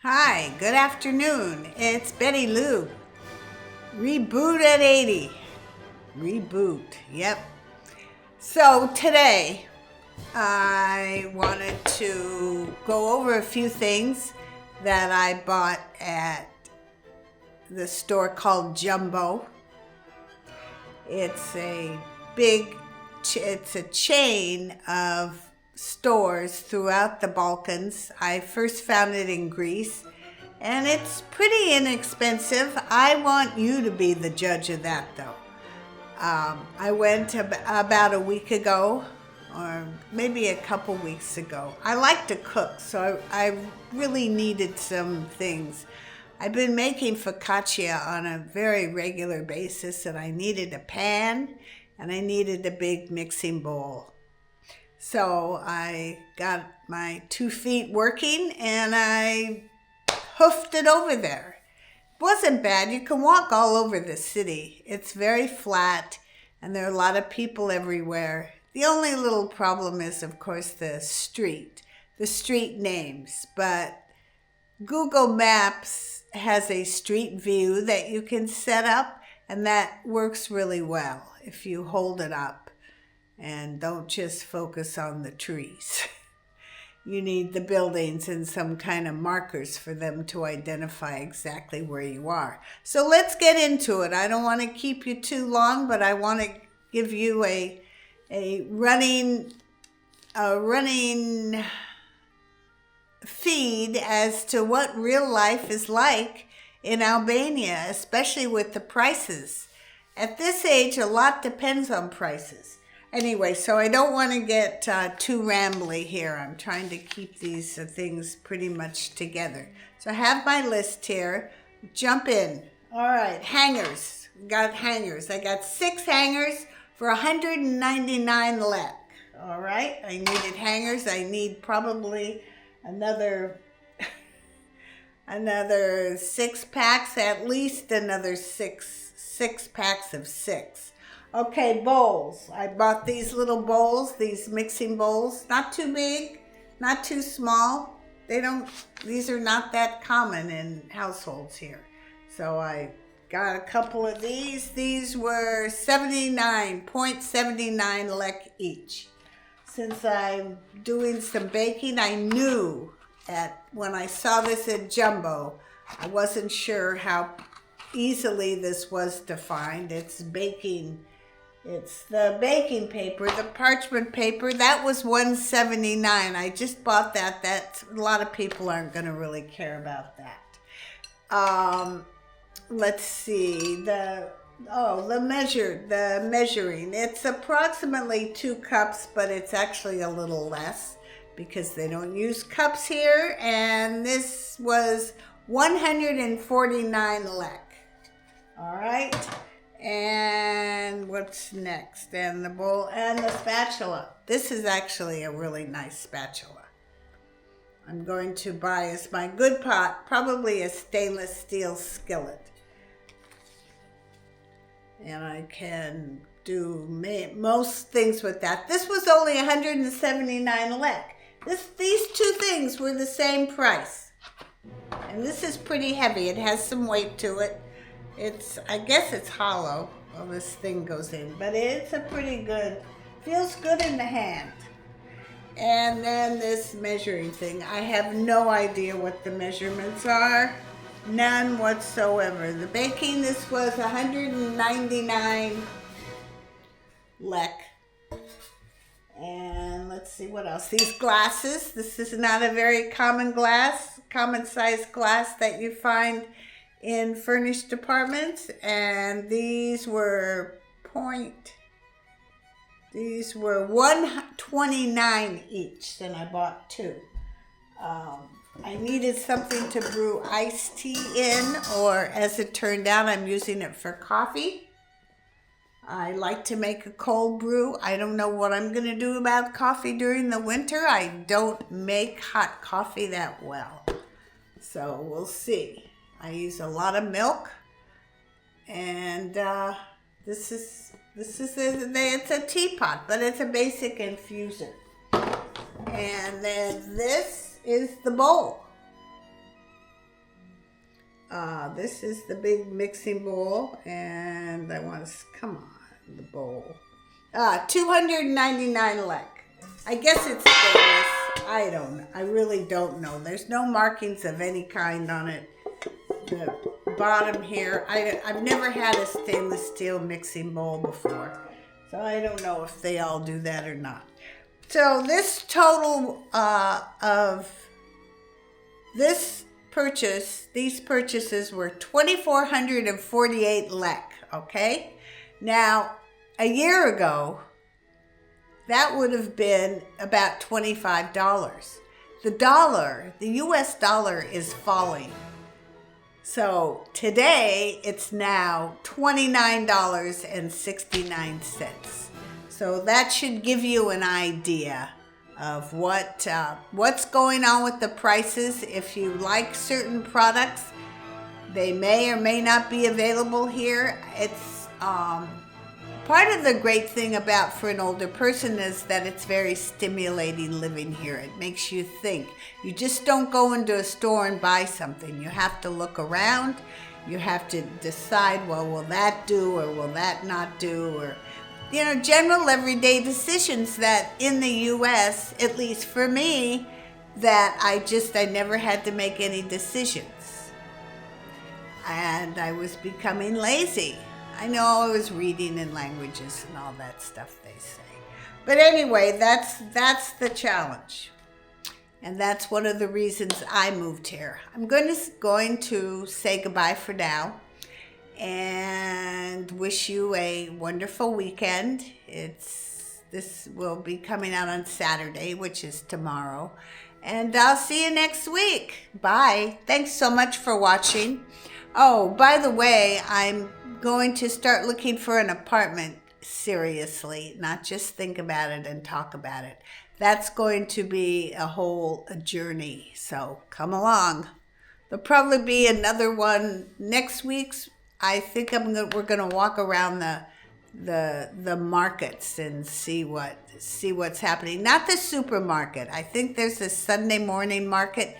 Hi, good afternoon. It's Betty Lou. Reboot at 80. Reboot, yep. So today, I wanted to go over a few things that I bought at the store called Jumbo. It's a chain of stores throughout the Balkans. I first found it in Greece, and it's pretty inexpensive. I want you to be the judge of that, though. I went about a week ago, or maybe a couple weeks ago. I like to cook, so I really needed some things. I've been making focaccia on a very regular basis, and I needed a pan, and I needed a big mixing bowl. So I got my 2 feet working and I hoofed it over there. It wasn't bad. You can walk all over the city. It's very flat and there are a lot of people everywhere. The only little problem is, of course, the street names. But Google Maps has a street view that you can set up, and that works really well if you hold it up. And don't just focus on the trees. You need the buildings and some kind of markers for them to identify exactly where you are. So let's get into it. I don't want to keep you too long, but I want to give you a running feed as to what real life is like in Albania, especially with the prices. At this age, a lot depends on prices. Anyway, so I don't want to get too rambly here. I'm trying to keep these things pretty much together. So I have my list here. Jump in. All right, hangers. Got hangers. I got 6 hangers for 199 lek. All right, I needed hangers. I need probably another 6 packs, at least another six packs of 6. Okay, bowls. I bought these little bowls, these mixing bowls. Not too big, not too small. These are not that common in households here. So I got a couple of these. These were 79.79 lek each. Since I'm doing some baking, I knew when I saw this at Jumbo, I wasn't sure how easily this was to find. It's the baking paper, the parchment paper. That was $1.79. I just bought that. A lot of people aren't going to really care about that. Let's see. The measuring. It's approximately 2 cups, but it's actually a little less because they don't use cups here. And this was 149 lek. All right. And what's next? And the bowl and the spatula. This is actually a really nice spatula. I'm going to buy as my good pot, probably a stainless steel skillet. And I can do most things with that. This was only 179 lek. These 2 things were the same price. And this is pretty heavy. It has some weight to it. I guess it's hollow. Well, this thing goes in, but it's a pretty good, feels good in the hand. And then this measuring thing. I have no idea what the measurements are. None whatsoever. The baking, this was 199 lek. And let's see what else. These glasses. This is not a very common size glass that you find in furnished apartments, and these were 129 each. Then I bought 2. I needed something to brew iced tea in, or as it turned out, I'm using it for coffee. I like to make a cold brew. I don't know what I'm going to do about coffee during the winter. I don't make hot coffee that well, so we'll see. I use a lot of milk, and it's a teapot, but it's a basic infuser. And then this is the bowl. This is the big mixing bowl, and I want to, come on, the bowl. 299 lek. I guess it's stainless. I don't know. I really don't know. There's no markings of any kind on it. The bottom here, I've never had a stainless steel mixing bowl before, so I don't know if they all do that or not. So this total of this purchase, these purchases were 2,448 lek, okay? Now, a year ago, that would have been about $25. The US dollar is falling. So today, it's now $29.69. So that should give you an idea of what's going on with the prices. If you like certain products, they may or may not be available here. It's part of the great thing about for an older person is that it's very stimulating living here. It makes you think. You just don't go into a store and buy something. You have to look around. You have to decide, well, will that do or will that not do? Or, general everyday decisions that in the U.S., at least for me, that I never had to make any decisions. And I was becoming lazy. I know I was reading in languages and all that stuff they say. But anyway, that's the challenge. And that's one of the reasons I moved here. I'm going to say goodbye for now and wish you a wonderful weekend. This will be coming out on Saturday, which is tomorrow. And I'll see you next week. Bye. Thanks so much for watching. Oh, by the way, I'm going to start looking for an apartment seriously, not just think about it and talk about it. That's going to be a whole journey, so come along. There'll probably be another one next week's. I think we're going to walk around the markets and see what's happening. Not the supermarket. I think there's a Sunday morning market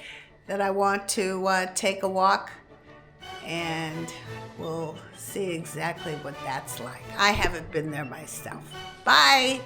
that I want to take a walk, and we'll see exactly what that's like. I haven't been there myself. Bye.